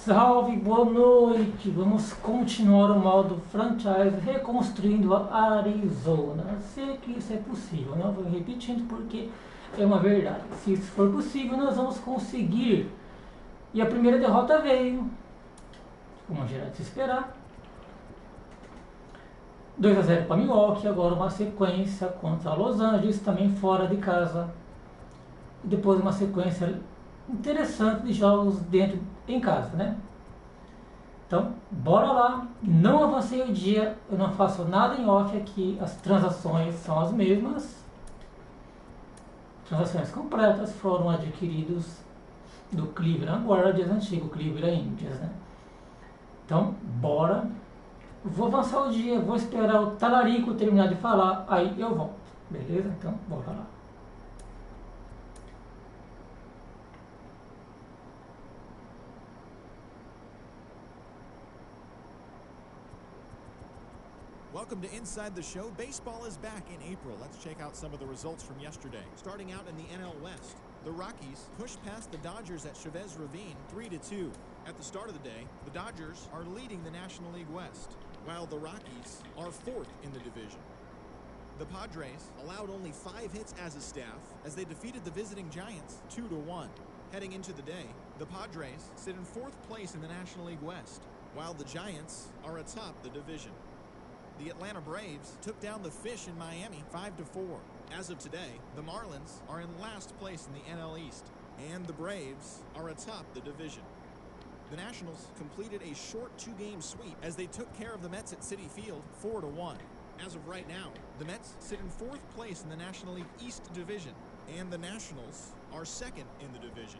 Salve, boa noite! Vamos continuar o modo franchise reconstruindo a Arizona. Sei que isso é possível, não vou repetindo porque é uma verdade. Se isso for possível, nós vamos conseguir. E a primeira derrota veio, como já era de se esperar. 2-0 para Milwaukee, agora uma sequência contra Los Angeles, também fora de casa. E depois uma sequência interessante de jogos dentro em casa, né? Então, bora lá. Não avancei o dia, eu não faço nada em off aqui, as transações são as mesmas. Transações completas foram adquiridos do Cleveland Guardians, antigo Cleveland Indians, né? Então, bora. Vou avançar o dia, vou esperar o talarico terminar de falar, aí eu volto. Beleza? Então, bora lá. Welcome to Inside the Show. Baseball is back in April. Let's check out some of the results from yesterday. Starting out in the NL West, the Rockies pushed past the Dodgers at Chavez Ravine 3-2. At the start of the day, the Dodgers are leading the National League West, while the Rockies are fourth in the division. The Padres allowed only 5 hits as a staff as they defeated the visiting Giants 2-1. Heading into the day, the Padres sit in fourth place in the National League West, while the Giants are atop the division. The Atlanta Braves took down the Fish in Miami 5-4. As of today, the Marlins are in last place in the NL East, and the Braves are atop the division. The Nationals completed a short 2-game sweep as they took care of the Mets at Citi Field 4-1. As of right now, the Mets sit in fourth place in the National League East division, and the Nationals are second in the division.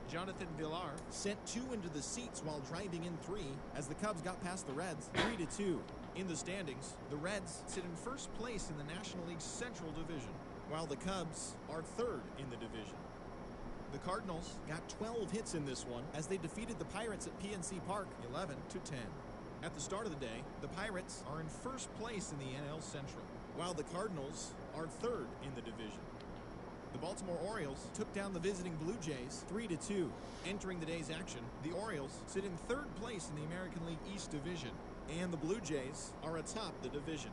Jonathan Villar sent 2 into the seats while driving in 3 as the Cubs got past the Reds 3-2. In the standings, the Reds sit in first place in the National League Central Division, while the Cubs are third in the division. The Cardinals got 12 hits in this one as they defeated the Pirates at PNC Park 11-10. At the start of the day, the Pirates are in first place in the NL Central, while the Cardinals are third in the division. The Baltimore Orioles took down the visiting Blue Jays 3-2. Entering the day's action, the Orioles sit in third place in the American League East Division, and the Blue Jays are atop the division.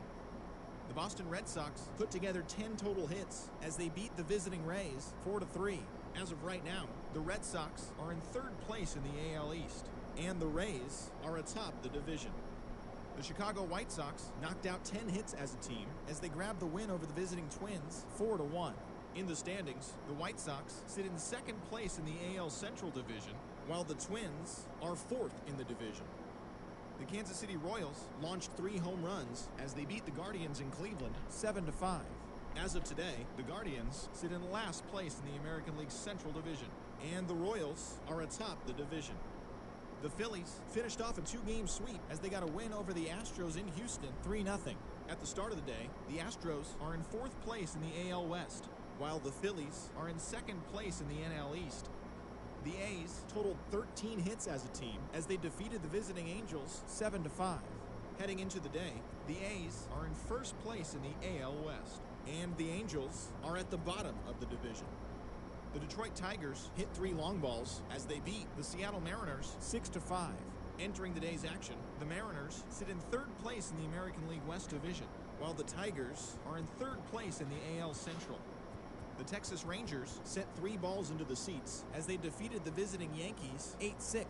The Boston Red Sox put together 10 total hits as they beat the visiting Rays 4-3. As of right now, the Red Sox are in third place in the AL East, and the Rays are atop the division. The Chicago White Sox knocked out 10 hits as a team as they grabbed the win over the visiting Twins 4-1. In the standings, the White Sox sit in second place in the AL Central Division, while the Twins are fourth in the division. The Kansas City Royals launched 3 home runs as they beat the Guardians in Cleveland 7-5. As of today, the Guardians sit in last place in the American League Central Division, and the Royals are atop the division. The Phillies finished off a 2-game sweep as they got a win over the Astros in Houston 3-0. At the start of the day, the Astros are in fourth place in the AL West, while the Phillies are in second place in the NL East. The A's totaled 13 hits as a team as they defeated the visiting Angels 7-5. Heading into the day, the A's are in first place in the AL West, and the Angels are at the bottom of the division. The Detroit Tigers hit 3 long balls as they beat the Seattle Mariners 6-5. Entering the day's action, the Mariners sit in third place in the American League West Division, while the Tigers are in third place in the AL Central. The Texas Rangers sent 3 balls into the seats as they defeated the visiting Yankees 8-6.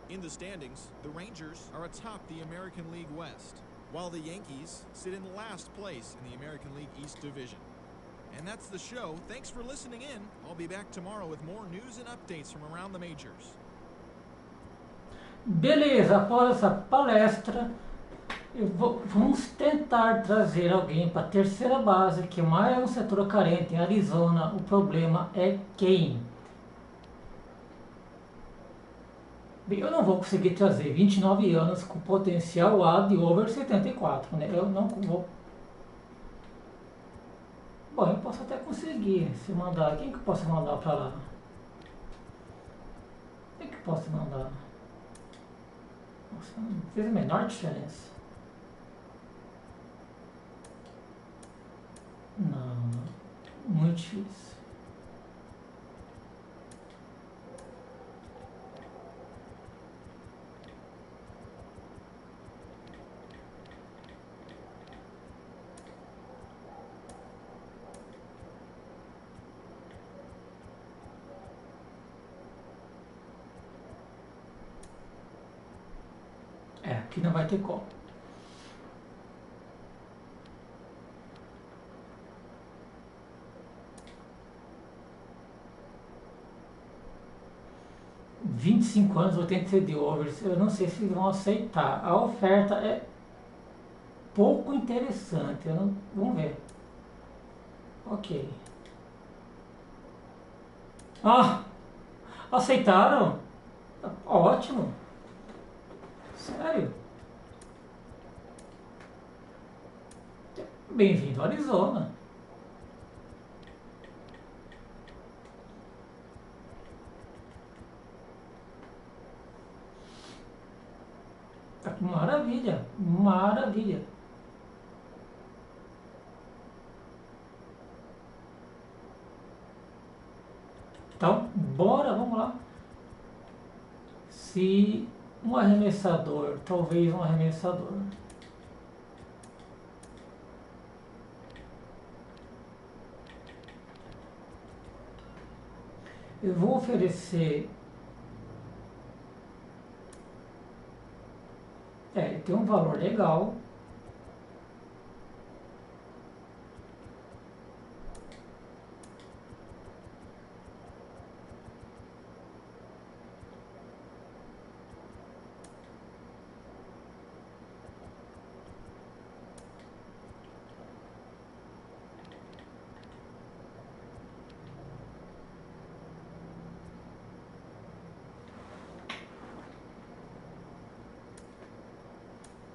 In the standings, the Rangers are atop the American League West, while the Yankees sit in last place in the American League East Division. And that's the show. Thanks for listening in. I'll be back tomorrow with more news and updates from around the majors. Beleza, após essa palestra, vamos tentar trazer alguém para a terceira base, que mais é um setor carente em Arizona. O problema é quem? Bem, eu não vou conseguir trazer 29 anos com potencial A de over 74, né? Eu não vou. Bom, eu posso até conseguir se mandar. Quem que eu posso mandar para lá? Quem que eu posso mandar? Nossa, não fez a menor diferença. Não, muito difícil. que não vai ter como. $25, 86 de overs, eu não sei se vão aceitar. A oferta é pouco interessante, eu não, vamos ver. Ok. Ah, aceitaram? Ótimo. Sério? Bem-vindo ao Arizona. Maravilha, maravilha. Então, bora, vamos lá. Se um arremessador, talvez um arremessador. Eu vou oferecer. Ele tem um valor legal.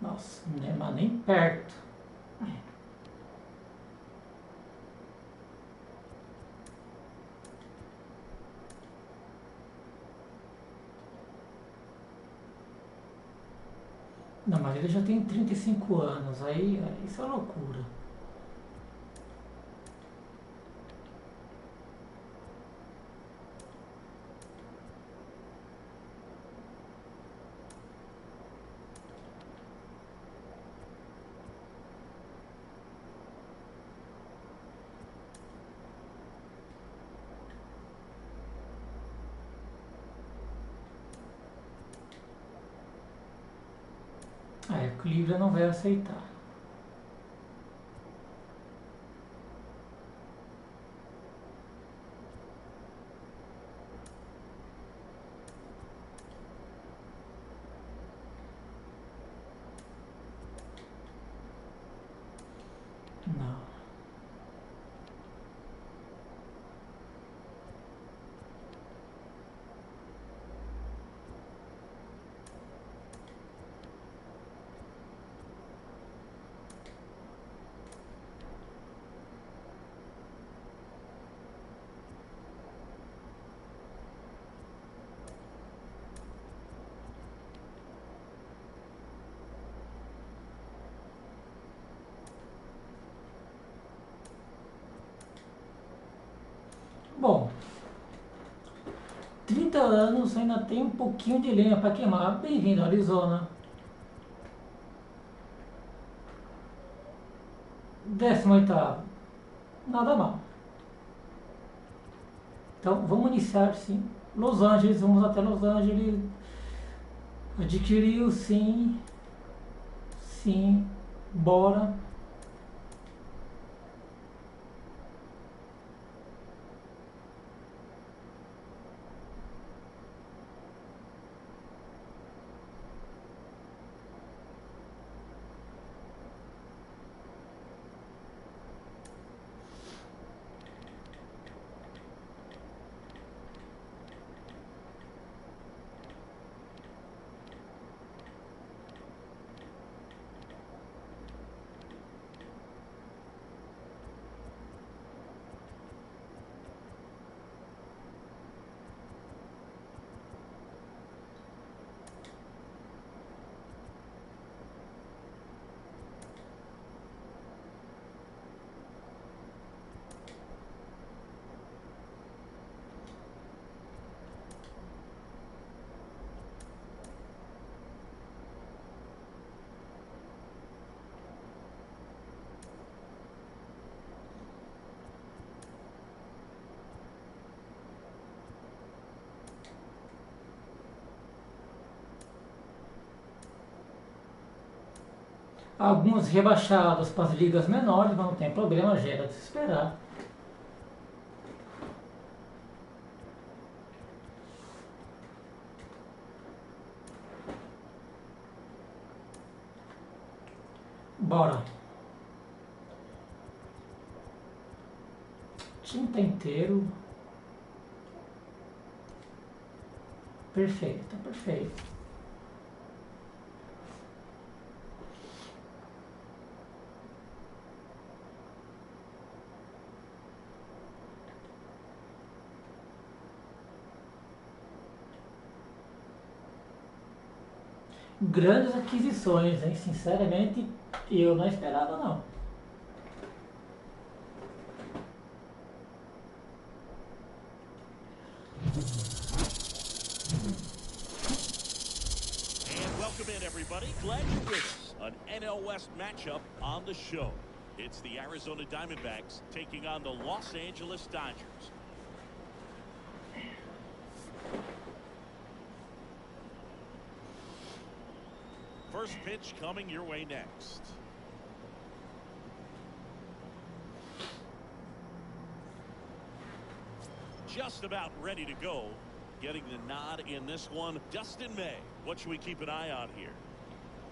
Nossa, não é mais nem perto. Não, mas ele já tem 35 anos, aí isso é loucura. O Cleveland não vai aceitar. Não. Bom, 30 anos ainda tem um pouquinho de lenha para queimar. Bem-vindo, Arizona. 18º. Nada mal. Então, vamos iniciar, sim. Los Angeles, vamos até Los Angeles. Adquiriu, sim. Sim. Bora. Alguns rebaixados para as ligas menores, mas não tem problema, já era de se esperar. Bora. O time tá inteiro. Perfeito, tá perfeito. Grandes aquisições, hein? Sinceramente, eu não esperava não. And welcome in, everybody. Glad you're with us. An NL West matchup on the show. It's the Arizona Diamondbacks taking on the Los Angeles Dodgers. First pitch coming your way next. Just about ready to go. Getting the nod in this one, Dustin May. What should we keep an eye on here?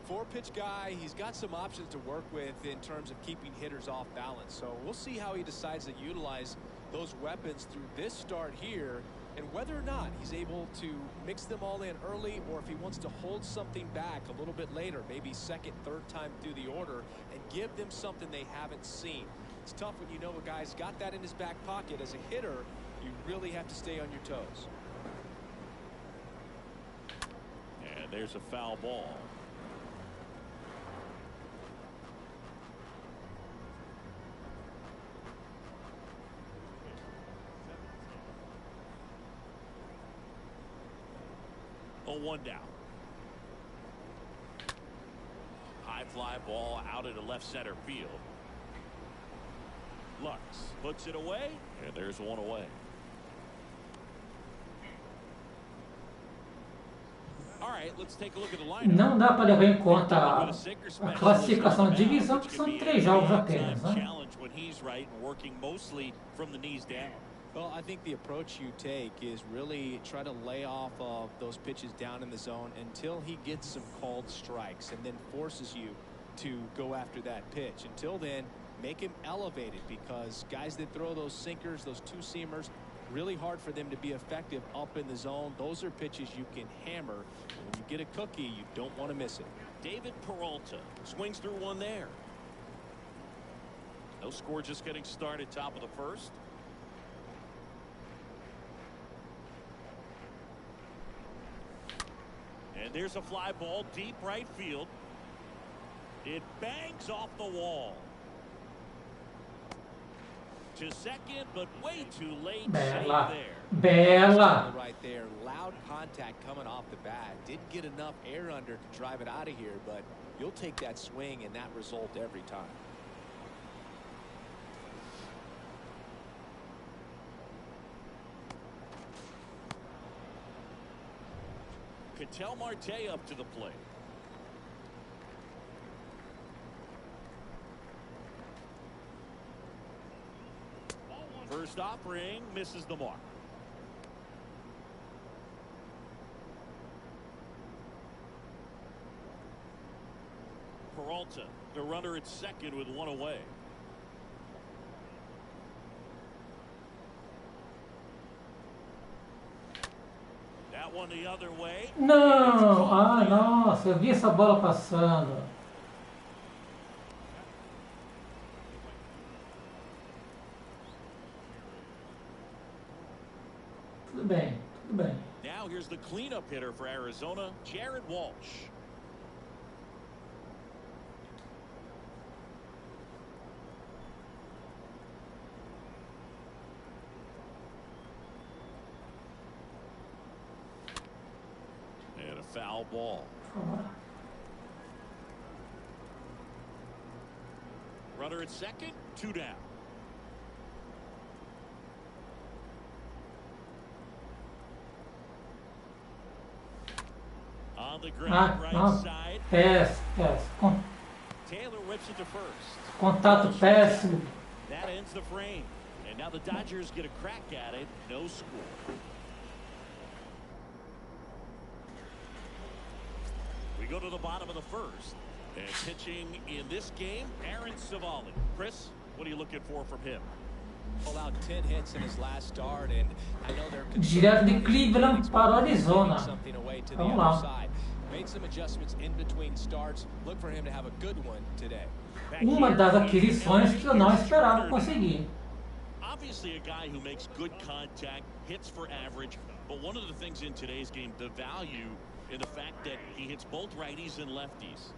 Four-pitch guy, he's got some options to work with in terms of keeping hitters off balance. So we'll see how he decides to utilize those weapons through this start here, and whether or not he's able to mix them all in early, or if he wants to hold something back a little bit later, maybe second, third time through the order, and give them something they haven't seen. It's tough when you know a guy's got that in his back pocket. As a hitter, you really have to stay on your toes. And there's a foul ball. Oh, one down. High fly ball out into left center field. Lux puts it away, and there's one away. All right, let's take a look at the lineup. Não dá para levar em conta a classificação de divisão, que são 3 jogos apenas, né? Challenge when he's right and working mostly from the knees down. Well, I think the approach you take is really try to lay off of those pitches down in the zone until he gets some called strikes, and then forces you to go after that pitch. Until then, make him elevated, because guys that throw those sinkers, those two-seamers, really hard for them to be effective up in the zone. Those are pitches you can hammer. When you get a cookie, you don't want to miss it. David Peralta swings through one there. No score, just getting started, top of the first. And there's a fly ball deep right field. It bangs off the wall. To second, but way too late. Bela. Save there. Bela. Right there, loud contact coming off the bat. Didn't get enough air under to drive it out of here, but you'll take that swing and that result every time. Ketel Marte up to the plate. First offering misses the mark. Peralta, the runner at second with one away. That one the other way. Não! Ah, nossa, eu vi essa bola passando. Tudo bem, tudo bem. Now here's the cleanup hitter for Arizona, Jared Walsh. And a foul ball. Runner at second, two down. On the ground, right não. side. Péssimo. Taylor whips it to first. Contato péssimo. That ends the frame. And now the Dodgers get a crack at it. No score. We go to the bottom of the first. And pitching in this game, Aaron Savali. Chris, what are you looking for from him? Allowed 10 hits in his last start, and I know they're Direto de Cleveland para o Arizona. Vamos lá. Made some adjustments in between starts. Look for him to have a good one today. Uma das aquisições que eu não esperava conseguir. Obviously a guy who makes good contact, hits for average, but one of the things in today's game, the value in the fact that he hits both righties and lefties.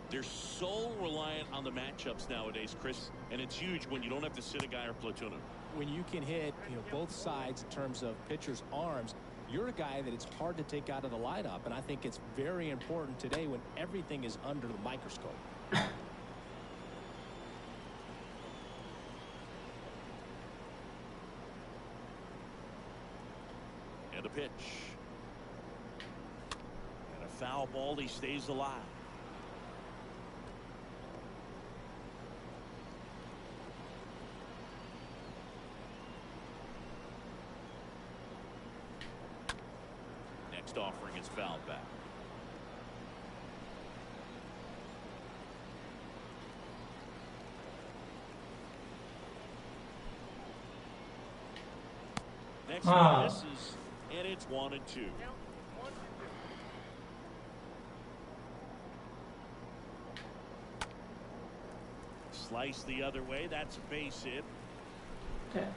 They're so reliant on the matchups nowadays, Chris, and it's huge when you don't have to sit a guy or platoon him. When you can hit, both sides in terms of pitchers' arms, you're a guy that it's hard to take out of the lineup, and I think it's very important today when everything is under the microscope. And a pitch. And a foul ball, he stays alive. Next offering is fouled back. Next one misses, and it's 1-2. Slice the other way. That's a base hit. Okay.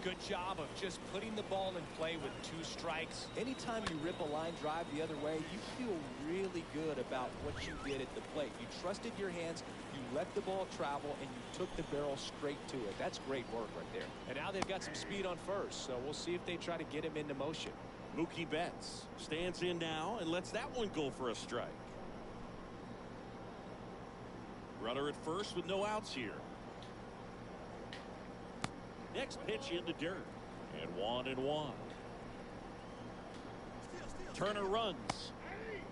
Good job of just putting the ball in play with 2 strikes. Anytime you rip a line drive the other way, you feel really good about what you did at the plate. You trusted your hands, you let the ball travel, and you took the barrel straight to it. That's great work right there. And now they've got some speed on first, so we'll see if they try to get him into motion. Mookie Betts stands in now and lets that one go for a strike. Runner at first with no outs here. Next pitch in the dirt. And 1-1. Turner runs.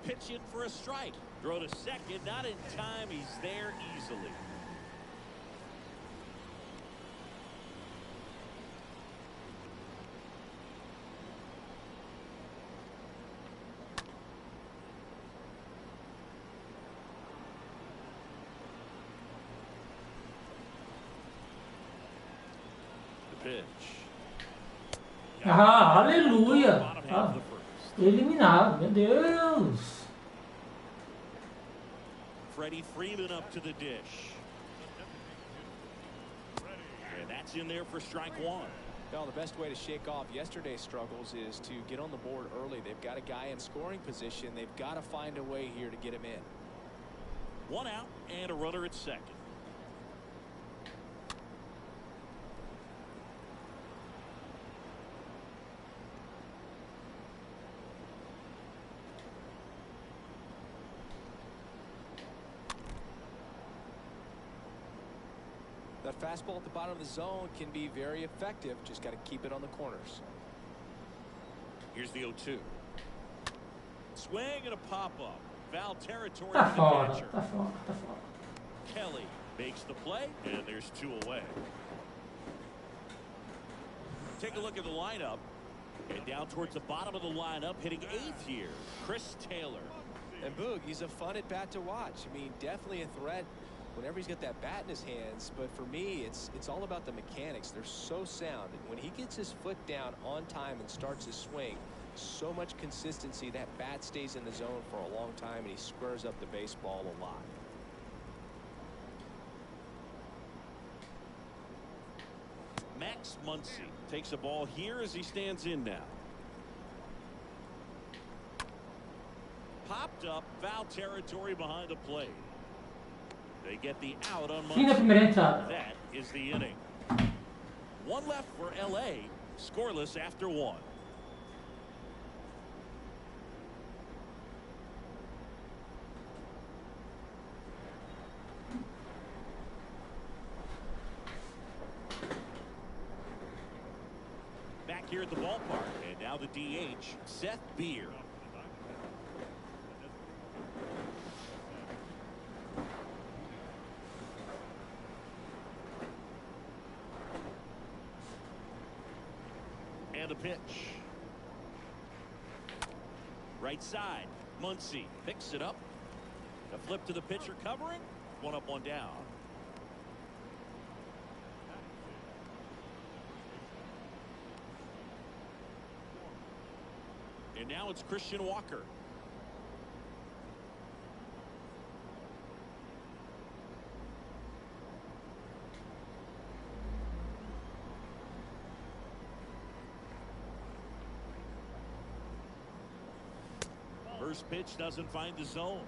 Pitch in for a strike. Throw to second. Not in time. He's there easily. Pitch. Ah, aleluia! Ah, eliminado, meu Deus! Freddie Freeman up to the dish. And that's in there for strike 1. Well, the best way to shake off yesterday's struggles is to get on the board early. They've got a guy in scoring position. They've got to find a way here to get him in. 1 out and a runner at second. That fastball at the bottom of the zone can be very effective. Just got to keep it on the corners. Here's the 0-2. Swing and a pop-up. Foul territory Tá for fora, the catcher. tá fora, tá fora. Kelly makes the play, and there's 2 away. Take a look at the lineup. And down towards the bottom of the lineup, hitting 8th here, Chris Taylor. And Boog, he's a fun at bat to watch. I mean, definitely a threat whenever he's got that bat in his hands, but for me it's all about the mechanics. They're so sound, and when he gets his foot down on time and starts his swing, so much consistency, that bat stays in the zone for a long time and he squares up the baseball a lot. Max Muncy takes a ball here as he stands in now. Popped up, foul territory behind the plate. They get the out on Fim da primeira Muncy. entrada. That is the inning. 1 left for LA, scoreless after 1. Back here at the ballpark, and now the DH, Seth Beer. pitch. Right side. Muncy picks it up. The flip to the pitcher covering. 1 up, 1 down. And now it's Christian Walker. First pitch doesn't find the zone.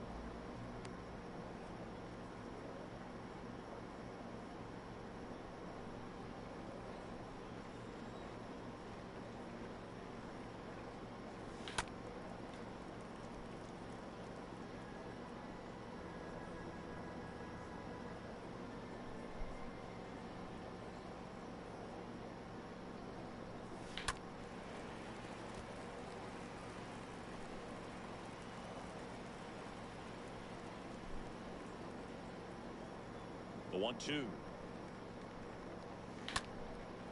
The 1-2.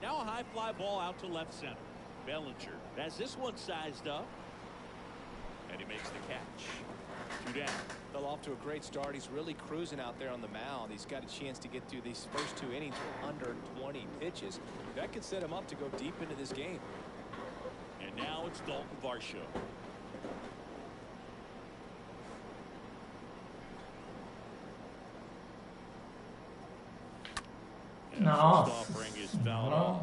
Now a high fly ball out to left center. Bellinger has this one sized up. And he makes the catch. 2 down. Fell off to a great start. He's really cruising out there on the mound. He's got a chance to get through these first 2 innings with under 20 pitches. That could set him up to go deep into this game. And now it's Dalton Varsho. And No. first offering is fouled off.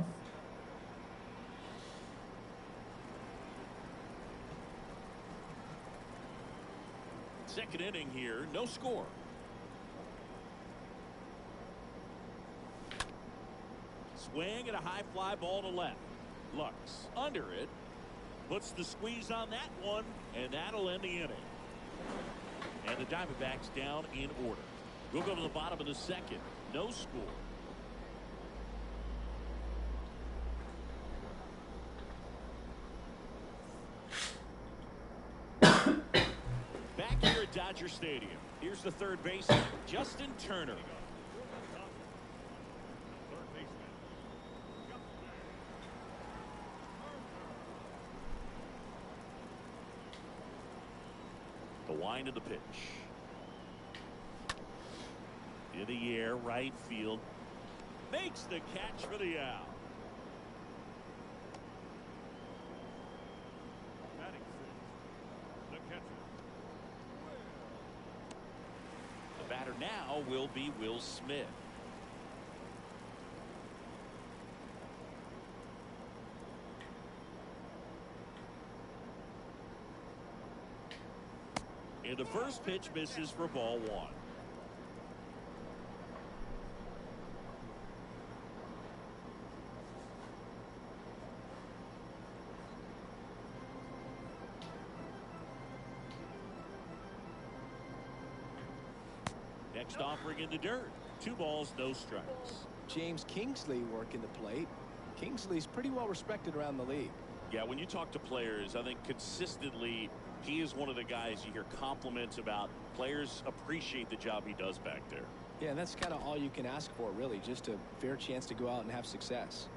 Second inning here, no score. Swing and a high fly ball to left. Lux under it. Puts the squeeze on that one, and that'll end the inning. And the Diamondbacks down in order. We'll go to the bottom of the second. No score. Back here at Dodger Stadium. Here's the third baseman, Justin Turner. The wind of the pitch. In the air, right field. Makes the catch for the out. The batter now will be Will Smith. And the first pitch misses for ball 1. Next offering in the dirt. 2 balls, no strikes. James Kingsley working the plate. Kingsley's pretty well respected around the league. Yeah, when you talk to players, I think consistently he is one of the guys you hear compliments about. Players appreciate the job he does back there. Yeah, and that's kind of all you can ask for, really, just a fair chance to go out and have success.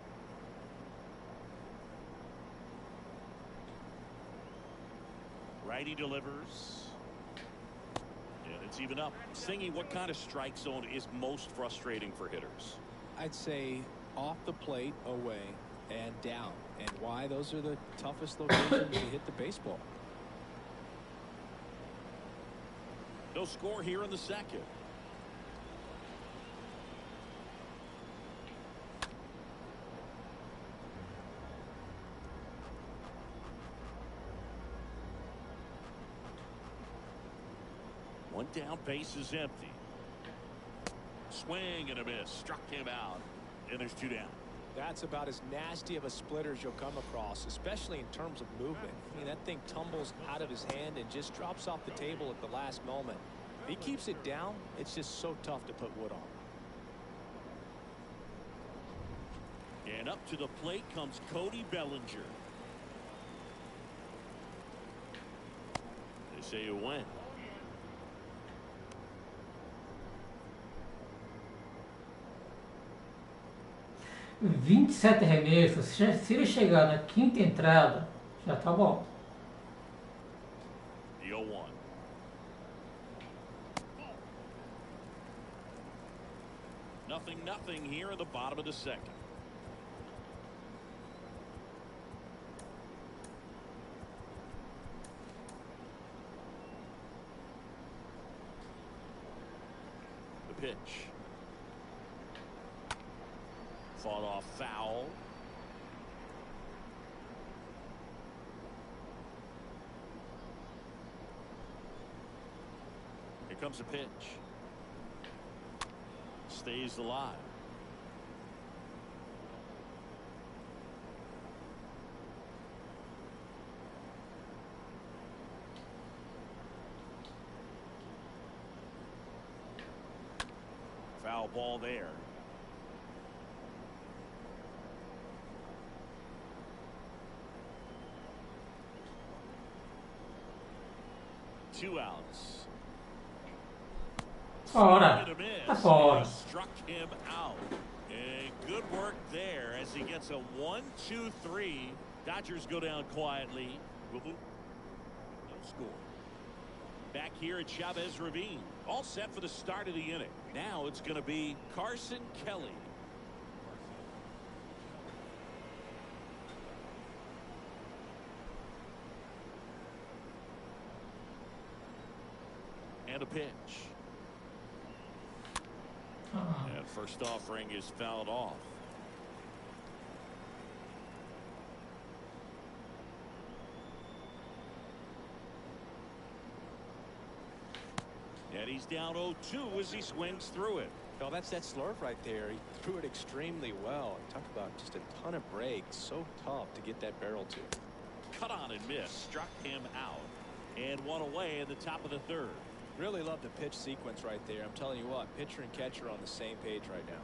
Righty delivers. And it's even up. Singy, what kind of strike zone is most frustrating for hitters? I'd say off the plate, away, and down. And why? Those are the toughest locations to hit the baseball. No score here in the second. One down, base is empty. Swing and a miss. Struck him out. And there's 2 down. That's about as nasty of a splitter as you'll come across, especially in terms of movement. I mean, that thing tumbles out of his hand and just drops off the table at the last moment. If he keeps it down, it's just so tough to put wood on. And up to the plate comes Cody Bellinger. They say you win. 27 arremessos. Se ele chegar na quinta entrada, já tá bom. The 0-1. Nothing here in the bottom of the second. The pitch. Fought off foul. Here comes a pitch. Stays alive. Foul ball there. Two outs. Fora. Tá fora. Struck him out. And good work there as he gets a 1-2-3. Dodgers go down quietly. No score. Back here at Chavez Ravine. All set for the start of the inning. Now it's going to be Carson Kelly. And a pitch. And first offering is fouled off. And he's down 0-2 as he swings through it. Well, that's that slurve right there. He threw it extremely well. Talk about just a ton of breaks. So tough to get that barrel to. Cut on and miss. Struck him out. And one away in the top of the third. Really love the pitch sequence right there. I'm telling you what, pitcher and catcher are on the same page right now.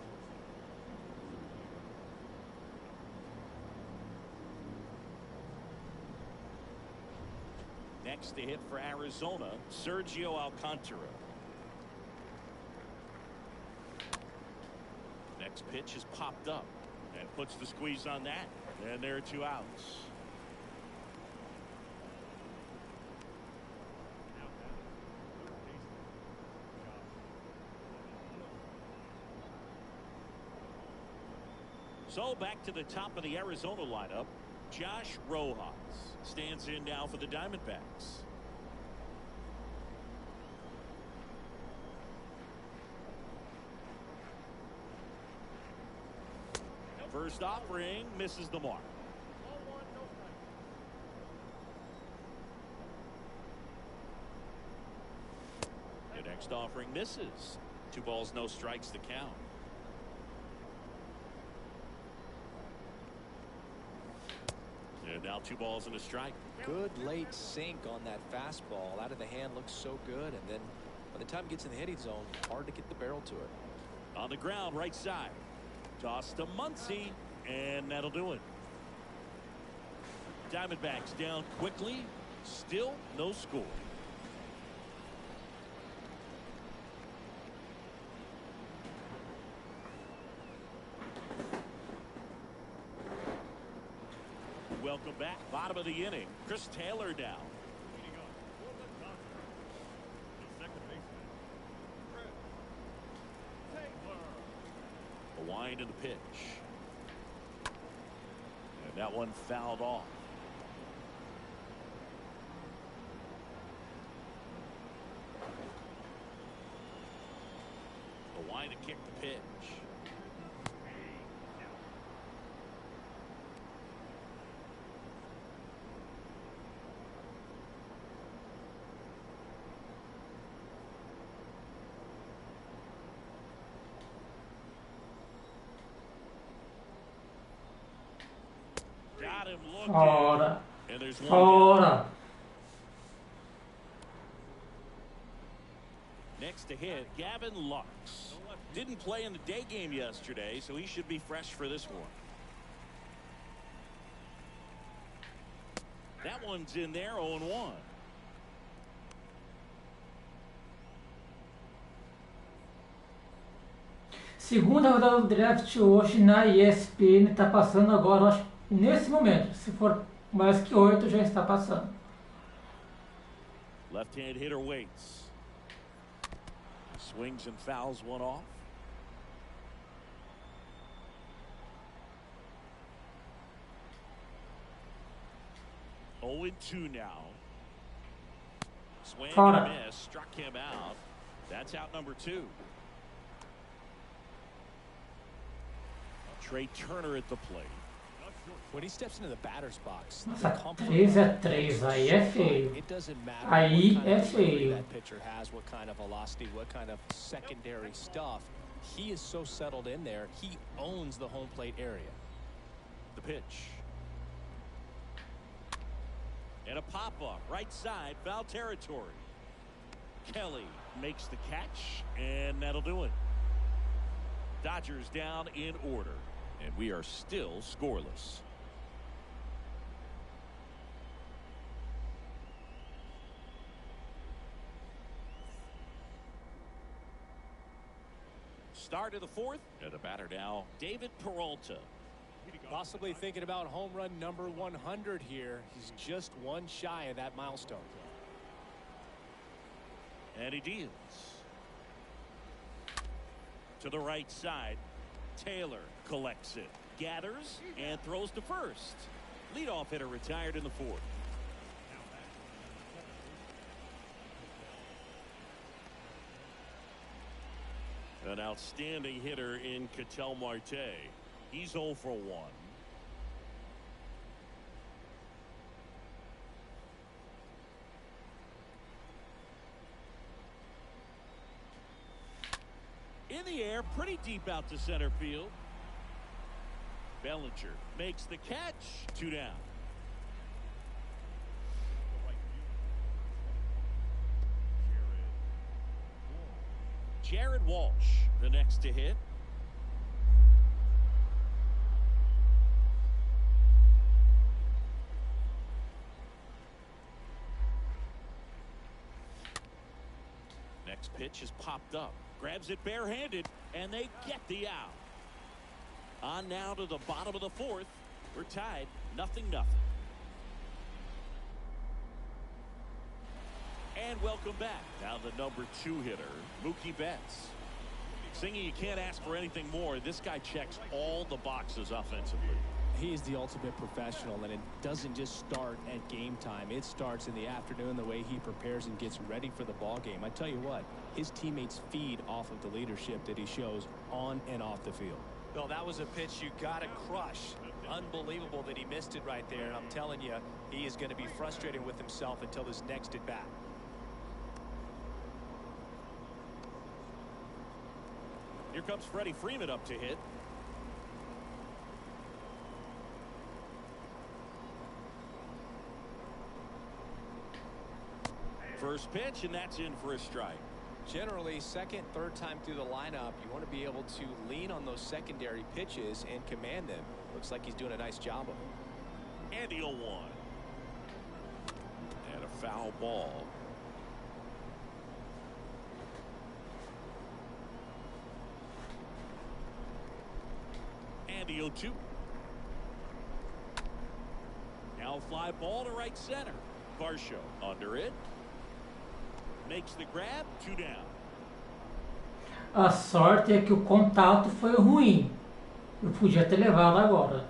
Next to hit for Arizona, Sergio Alcantara. Next pitch is popped up and puts the squeeze on that. And there are two outs. So back to the top of the Arizona lineup. Josh Rojas stands in now for the Diamondbacks. First offering misses the mark. The next offering misses. 2 balls, no strikes to count. And now 2 balls and a strike. Good late sink on that fastball. Out of the hand looks so good. And then by the time it gets in the hitting zone, hard to get the barrel to it. On the ground, right side. Toss to Muncy. And that'll do it. Diamondbacks down quickly. Still no score. Welcome back. Bottom of the inning. Chris Taylor down. A wind in the pitch. And that one fouled off. A wind to kick the pitch. Got him looking. Fora. And there's one. Fora. Next to hit, Gavin Lux. Didn't play in the day game yesterday, so he should be fresh for this one. That one's in there, 0-1. Segunda rodada do draft hoje na ESPN, está passando agora, eu acho, nesse momento. Se for mais que 8, já está passando. Left-hand hitter waits. Swings and fouls one off. Oh, and 2 now. Swing and a miss, struck him out. That's out number 2. Trey Turner at the plate. When he steps into the batter's box, Nossa, 3-3, aí é feio. it doesn't matter Aí what kind é of delivery feio. that pitcher has, what kind of velocity, what kind of secondary stuff. He is so settled in there, he owns the home plate area. The pitch. And a pop-up, right side, foul territory. Kelly makes the catch, and that'll do it. Dodgers down in order, and we are still scoreless. Start of the 4th, and the batter now, David Peralta. Possibly thinking about home run number 100 here. He's just one shy of that milestone. And he deals. To the right side, Taylor collects it, gathers, and throws to first. Leadoff hitter retired in the 4th. An outstanding hitter in Ketel Marte. He's 0 for 1. In the air, pretty deep out to center field. Bellinger makes the catch. 2 down. Jared Walsh, the next to hit. Next pitch is popped up. Grabs it barehanded, and they get the out. On now to the bottom of the 4th. We're tied, 0-0. And welcome back. Now the number 2 hitter, Mookie Betts. Singy, you can't ask for anything more. This guy checks all the boxes offensively. He is the ultimate professional, and it doesn't just start at game time. It starts in the afternoon, the way he prepares and gets ready for the ball game. I tell you what, his teammates feed off of the leadership that he shows on and off the field. Well, that was a pitch you got to crush. Unbelievable that he missed it right there. And I'm telling you, he is going to be frustrated with himself until his next at bat. Here comes Freddie Freeman up to hit. First pitch, and that's in for a strike. Generally, second, third time through the lineup, you want to be able to lean on those secondary pitches and command them. Looks like he's doing a nice job of it. And the 0-1. And a foul ball. And the 0-2. Now fly ball to right center. Varsho under it. Makes the grab, 2 down. A sorte é que o contato foi ruim. Eu podia ter levado agora.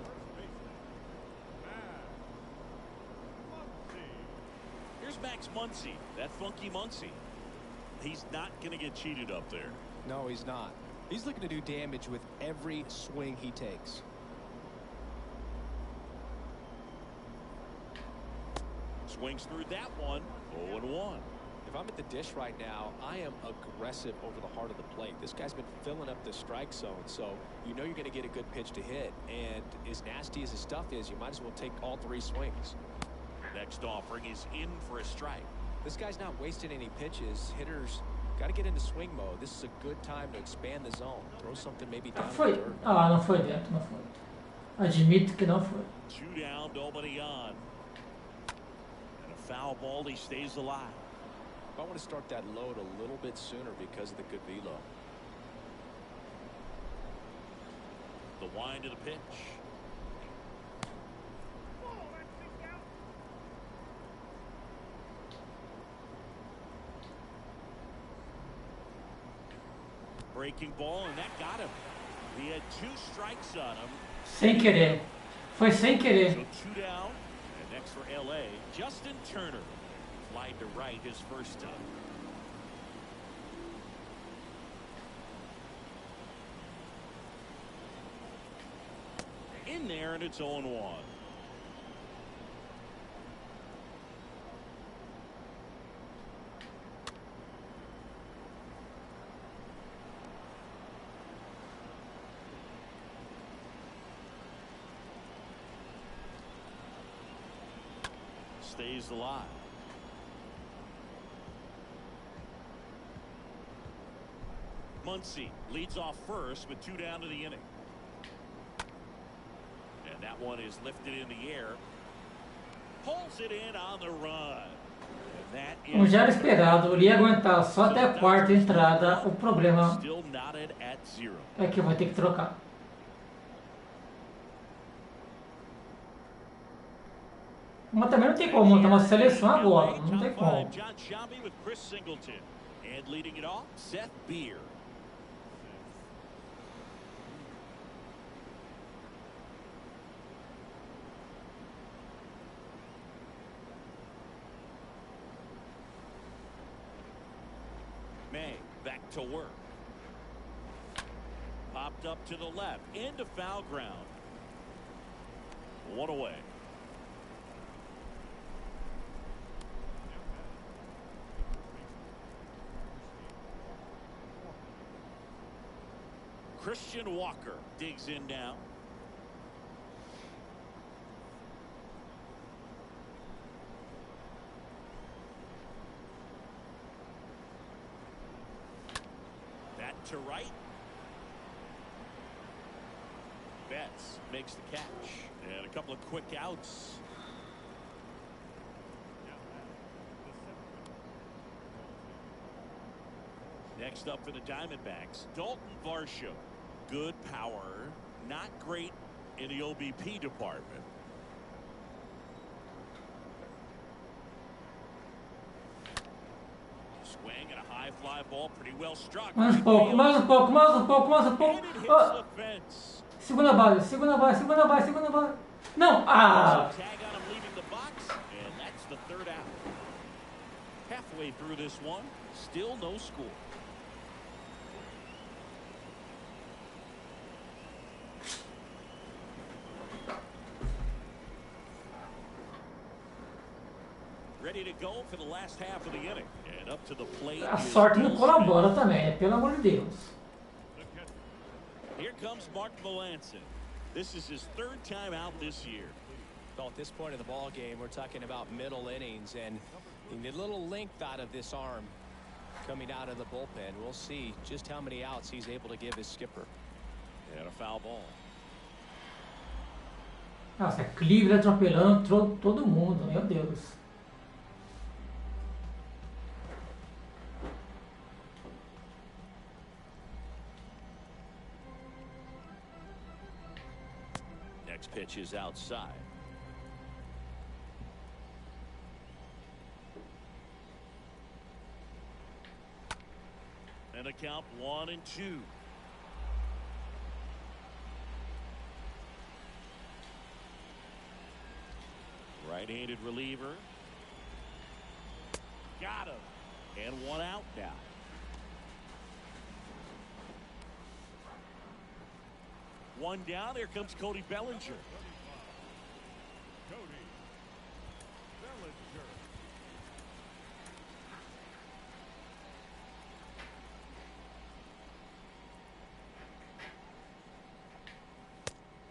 Here's Max Muncy, that funky Muncy. He's not going to get cheated up there. No, he's not. He's looking to do damage with every swing he takes. Swings through that one, 0-1. If I'm at the dish right now, I am aggressive over the heart of the plate. This guy's been filling up the strike zone, so you know you're going to get a good pitch to hit. And as nasty as his stuff is, you might as well take all 3 swings. Next offering is in for a strike. This guy's not wasting any pitches. Hitters got to get into swing mode. This is a good time to expand the zone. Throw something maybe down Foi. the dirt. Ah, não foi dentro, não foi. Admito que não foi. 2 down, nobody on. And a foul ball, he stays alive. I want to start that load a little bit sooner because of the good velo. The wind of the pitch. Breaking ball, and that got him. He had 2 strikes on him. Sem querer. Foi sem querer. So 2 down. And next for LA, Justin Turner. Flied to right his first time. In there, and it's 0-1. Stays alive. Muncy leads off first with 2 down to the inning. And that one is lifted in the air. Pulls it in on the run. And that Como já era esperado, ele ia aguentar só até a quarta entrada. O problema still knotted at 0. é que vai ter que trocar. Mas também não tem como montar uma seleção agora. Não tem como. John Shelby with Chris Singleton. And leading it off, Seth Beer. May back to work. Popped up to the left into foul ground. 1 away. Christian Walker digs in now. That to right. Betts makes the catch. And a couple of quick outs. Next up for the Diamondbacks, Dalton Varsho. Good power, not great in the OBP department. Swing and a high fly ball, pretty well struck. Mais um pouco, mais um pouco, mais um pouco, mais um pouco. And it hits Oh. the fence. Segunda base, segunda base, segunda base, segunda base. Não! Ah! Tag on him leaving the box, and that's the 3rd out. Halfway through this one, still no score. Ready to go for the last half of the inning. And up to the plate. A sorte não colabora também, pelo amor de Deus. Here comes Mark Melanson. This is his 3rd time out this year. Well, at this point in the ball game, we're talking about middle innings, and you need a little length out of this arm coming out of the bullpen. We'll see just how many outs he's able to give his skipper. And a foul ball. Nossa, Cleveland atropelando todo mundo, meu Deus. Next pitch is outside. And a count 1-2. Right-handed reliever. Got him. And 1 out now. One down. Here comes Cody Bellinger.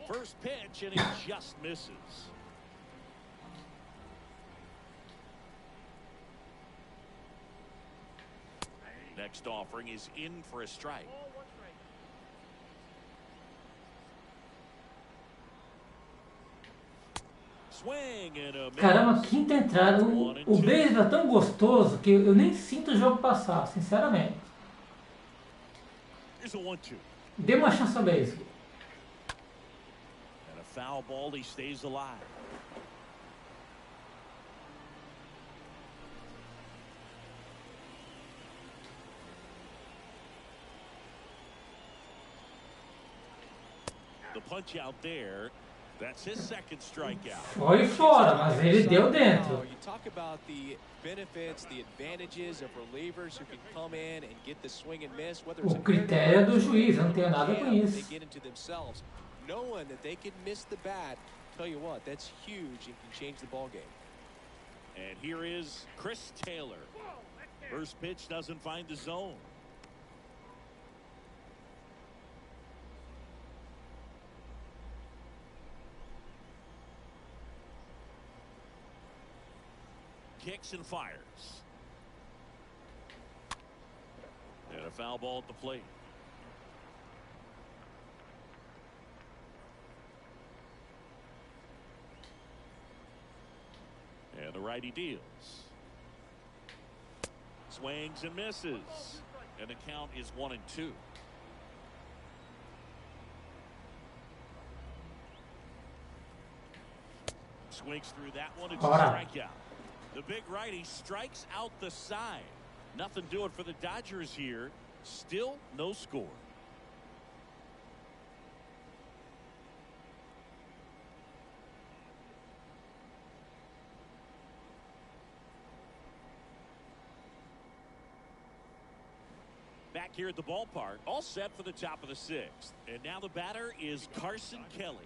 First pitch, and he just misses. Next offering is in for a strike. Swing and a miss. Caramba, quinta entrada. O beisebol é tão gostoso que eu nem sinto o jogo passar, sinceramente. Here's a 1-2. Dê uma chance ao beisebol. foul ball. He stays alive. The punch out there. That's his second strikeout. Foi fora, mas ele deu dentro. You talk about the benefits, the advantages of relievers who can come in and get the swing and miss. Whether it's O critério é do juiz, eu não tenho nada com they isso. get into themselves, knowing that they can miss the bat. Tell you what, that's huge and can change the ball game. And here is Chris Taylor. First pitch doesn't find the zone. Kicks and fires. And a foul ball at the plate. And the righty deals. Swings and misses. And the count is 1-2. Swings through that one. It's a strikeout. The big righty strikes out the side. Nothing doing for the Dodgers here. Still no score. Back here at the ballpark, all set for the top of the sixth. And now the batter is Carson Kelly.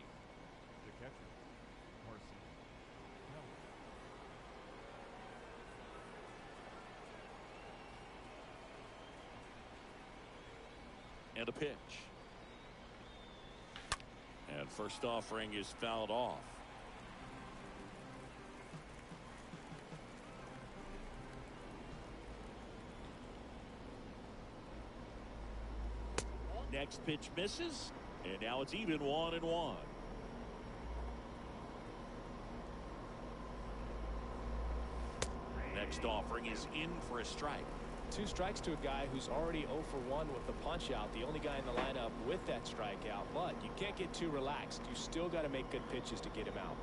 And a pitch. And first offering is fouled off. Next pitch misses, and now it's even 1-1. Next offering is in for a strike. 2 strikes to a guy who's already 0 for 1 with the punch out, the only guy in the lineup with that strikeout. But you can't get too relaxed. You still got to make good pitches to get him out.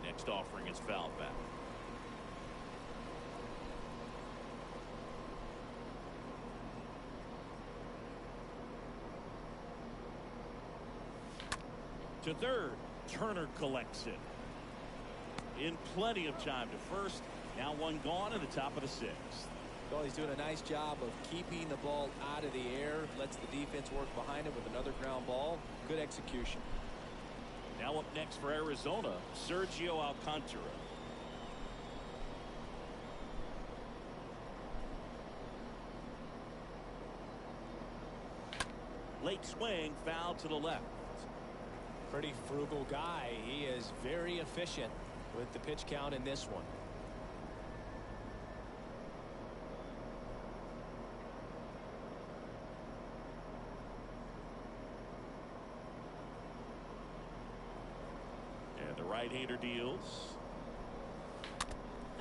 Next offering is fouled back. To third, Turner collects it. In plenty of time to first. Now one gone at the top of the sixth. Well, he's doing a nice job of keeping the ball out of the air. Lets the defense work behind him with another ground ball. Good execution. Now up next for Arizona, Sergio Alcantara. Late swing, foul to the left. Pretty frugal guy. He is very efficient with the pitch count in this one. And the right-hander deals.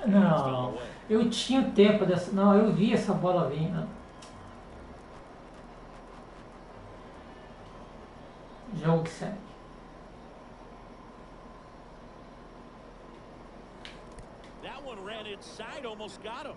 Não, eu tinha o tempo dessa. Não, eu vi essa bola vindo. Jogo que segue. That one ran inside, almost got him.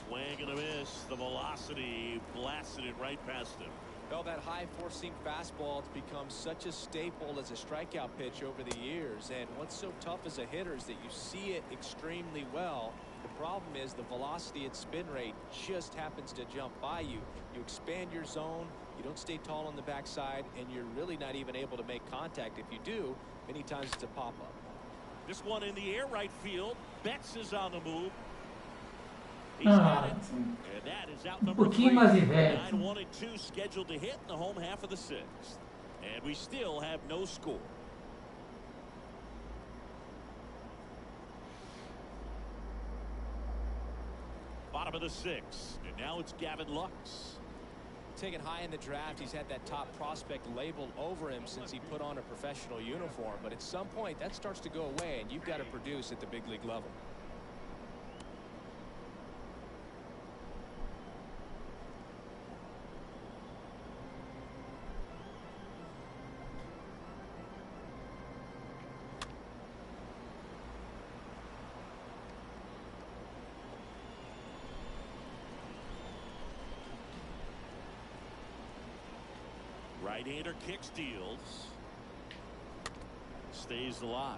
Swing and a miss. The velocity blasted it right past him. Well, that high four-seam fastball has become such a staple as a strikeout pitch over the years. And what's so tough as a hitter is that you see it extremely well. The problem is the velocity and spin rate just happens to jump by you. You expand your zone, you don't stay tall on the backside, and you're really not even able to make contact. If you do, many times it's a pop-up. This one in the air, right field. Betts is on the move. He's got it. And that is out number 3. 9-1-2 scheduled to hit in the home half of the sixth. And we still have no score. the 6th, and now it's Gavin Lux. Taken high in the draft, he's had that top prospect labeled over him since he put on a professional uniform. But at some point, that starts to go away, and you've got to produce at the big league level. Right-hander kick steals. Stays alive.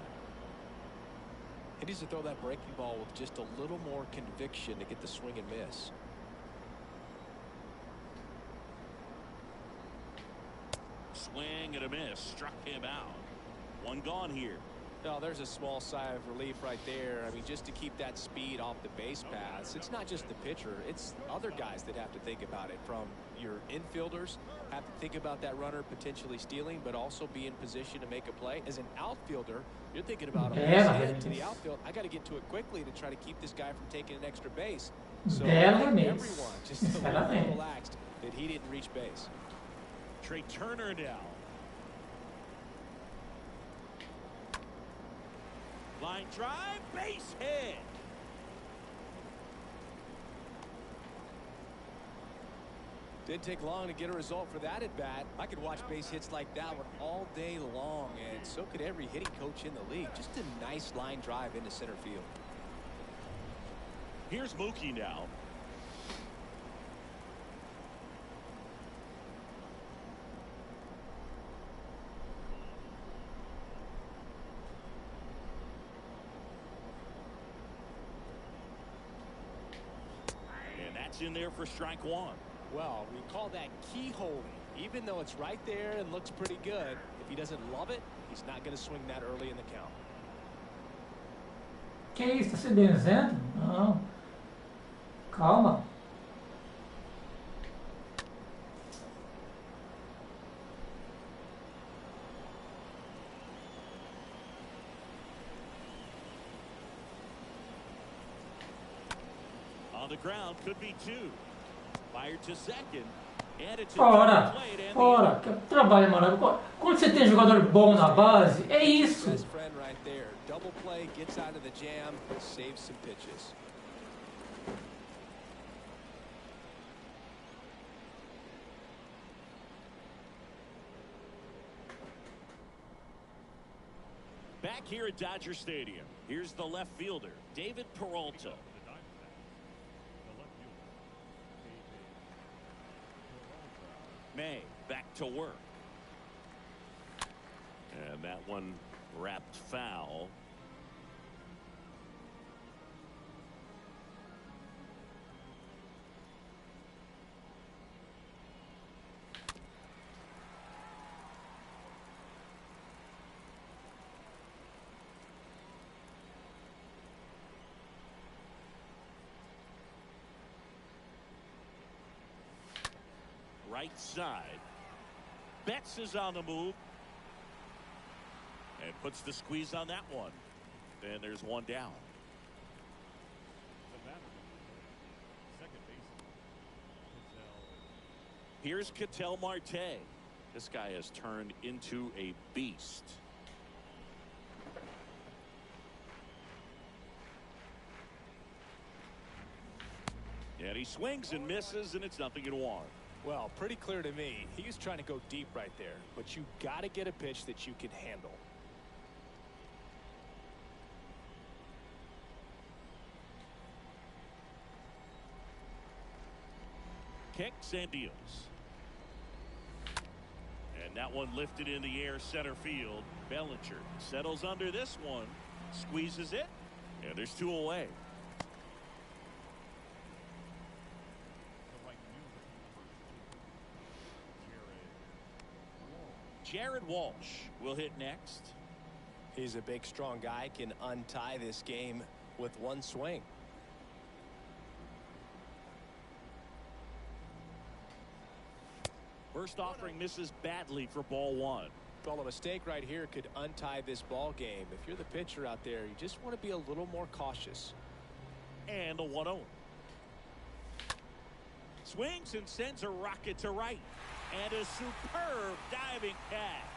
He needs to throw that breaking ball with just a little more conviction to get the swing and miss. Swing and a miss. Struck him out. One gone here. No, there's a small sigh of relief right there. I mean, just to keep that speed off the base paths. It's not just the pitcher. It's other guys that have to think about it. From your infielders have to think about that runner potentially stealing, but also be in position to make a play. As an outfielder, you're thinking about hit to the outfield. I got to get to it quickly to try to keep this guy from taking an extra base. So everyone just a little relaxed that he didn't reach base. Trey Turner now. Line drive, base hit. Didn't take long to get a result for that at bat. I could watch base hits like that one all day long, and so could every hitting coach in the league. Just a nice line drive into center field. Here's Mookie now. In there for strike one. Well, we call that keyholing. Even though it's right there and looks pretty good, if he doesn't love it, he's not going to swing that early in the count. Que isso? Tá se benzendo? Não. Calma. On the ground, could be two. Fired to second. And it's Fora, fora. Que trabalho maravilhoso. Quando você tem jogador bom na base, é isso. Best friend right there. Double play, gets out of the jam, saves some pitches. Back here at Dodger Stadium, here's the left fielder, David Peralta. May back to work. And that one wrapped foul. Right side. Betts is on the move and puts the squeeze on that one. Then there's one down. Here's Ketel Marte. This guy has turned into a beast. And he swings and misses, and it's 0-1. Well, pretty clear to me. He was trying to go deep right there, but you got to get a pitch that you can handle. Kicks and deals. And that one lifted in the air center field. Bellinger settles under this one, squeezes it, and there's two away. Jared Walsh will hit next. He's a big, strong guy, can untie this game with one swing. First offering misses badly for ball one. Well, a mistake right here could untie this ball game. If you're the pitcher out there, you just want to be a little more cautious. And a 1-0. Swings and sends a rocket to right. And a superb diving catch.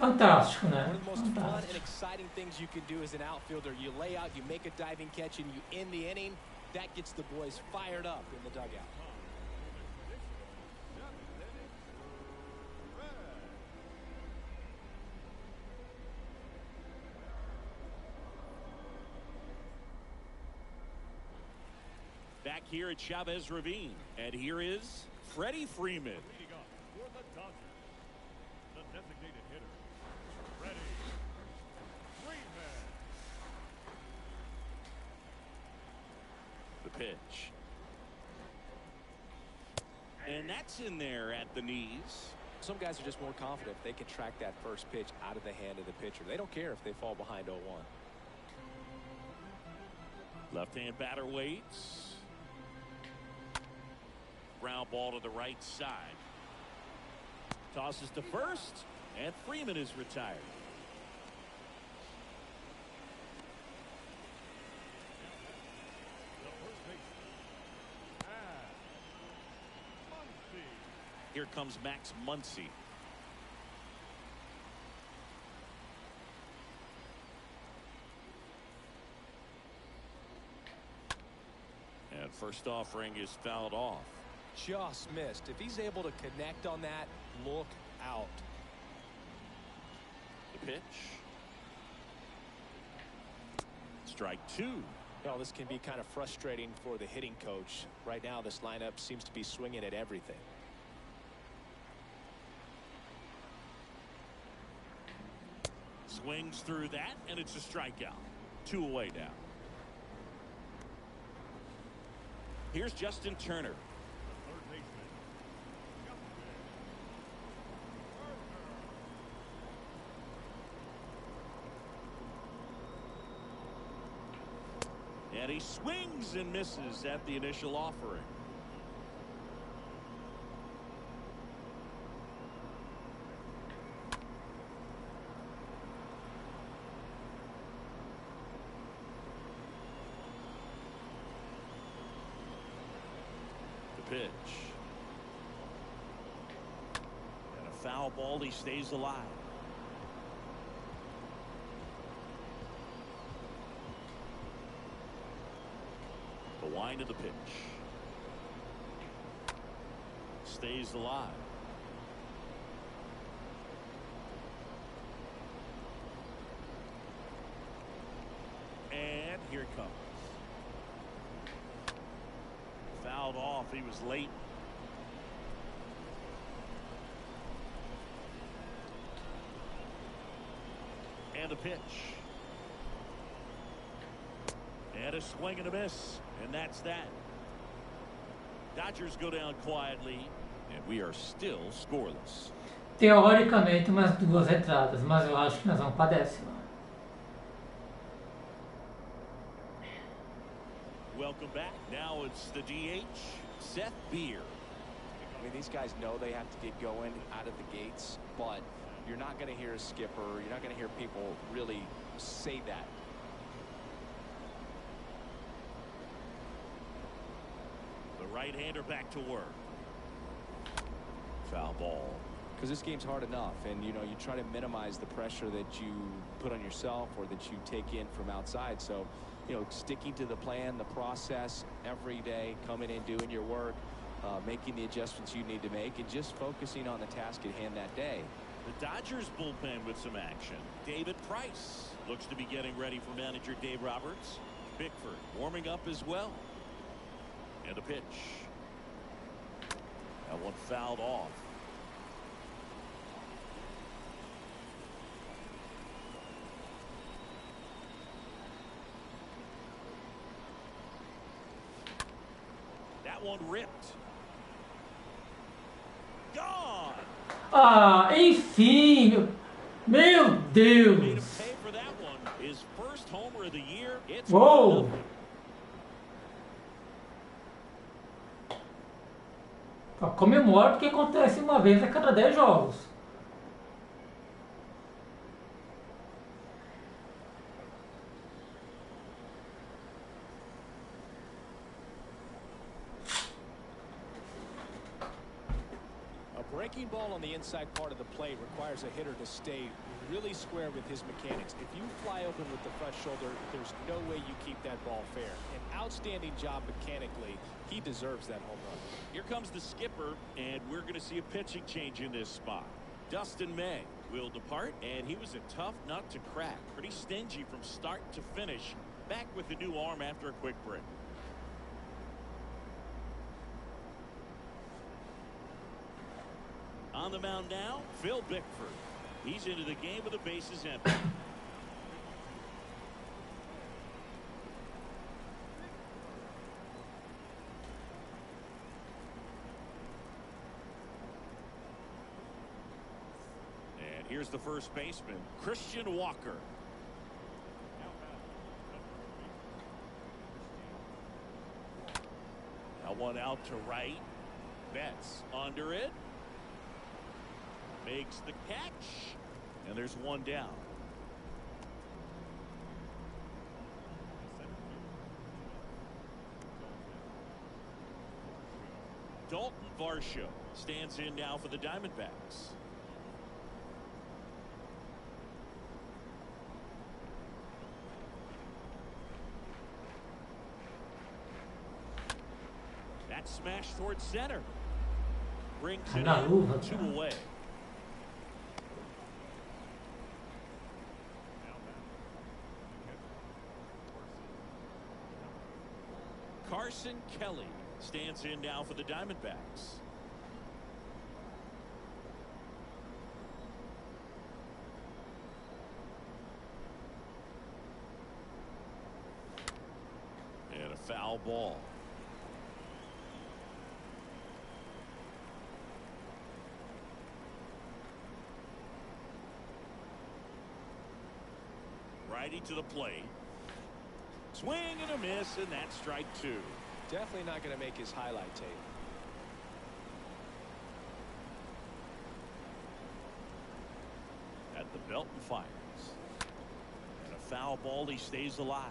Fantástico, né? One of the most fun and Fantástico. exciting things you can do as an outfielder, you lay out, you make a diving catch, and you end the inning. That gets the boys fired up in the dugout. Back here at Chavez Ravine. And here is Freddie Freeman. Leading off for the Dodgers, the designated hitter, Freddie Freeman. The pitch. And that's in there at the knees. Some guys are just more confident if they can track that first pitch out of the hand of the pitcher. They don't care if they fall behind 0-1. Left-hand batter waits. Ground ball to the right side. Tosses to first, and Freeman is retired. The first baseman, Muncy. Here comes Max Muncy. And first offering is fouled off. Just missed. If he's able to connect on that, look out. The pitch. Strike two. Well, this can be kind of frustrating for the hitting coach. Right now, this lineup seems to be swinging at everything. Swings through that, and it's a strikeout. 2 away now. Here's Justin Turner. The third baseman, Justin And he swings and misses at the initial offering. The pitch. And a foul ball. He stays alive. The wind of the pitch. Stays alive. And here it comes. Fouled off. He was late. And a pitch. And a swing and a miss. And that's that. Dodgers go down quietly. And we are still scoreless. Teoricamente umas 2 entradas, mas eu acho que nós vamos para a 10ª. Welcome back. Now it's the DH, Seth Beer. I mean, these guys know they have to get going out of the gates, but you're not going to hear a skipper. You're not going to hear people really say that. The right-hander back to work. Foul ball. Because this game's hard enough, and you know, you try to minimize the pressure that you put on yourself or that you take in from outside. So, you know, sticking to the plan, the process every day, coming in, doing your work, making the adjustments you need to make, and just focusing on the task at hand that day. The Dodgers bullpen with some action. David Price looks to be getting ready for manager Dave Roberts. Bickford warming up as well. And a pitch. That one fouled off. That one ripped. Gone. Ah, enfim, meu Made him Deus. pay for that one. His first homer of the year. It's Uou. 1-0. Comemora porque acontece uma vez a cada 10 jogos. breaking ball on the inside part of the plate requires a hitter to stay really square with his mechanics. If you fly open with the front shoulder, there's no way you keep that ball fair. An outstanding job mechanically. He deserves that home run. Here comes the skipper, and we're going to see a pitching change in this spot. Dustin May will depart, and he was a tough nut to crack. Pretty stingy from start to finish. Back with the new arm after a quick break. On the mound now, Phil Bickford. He's into the game with the bases empty. And here's the first baseman, Christian Walker. Now one out to right. Betts under it. Makes the catch. And there's one down. Dalton Varsho stands in now for the Diamondbacks. That smash towards center. Brings it in, 2 away. Carson Kelly stands in now for the Diamondbacks. And a foul ball. Righty to the plate. Swing and a miss, and that's strike 2. Definitely not going to make his highlight tape. At the belt and fires. And a foul ball, he stays alive.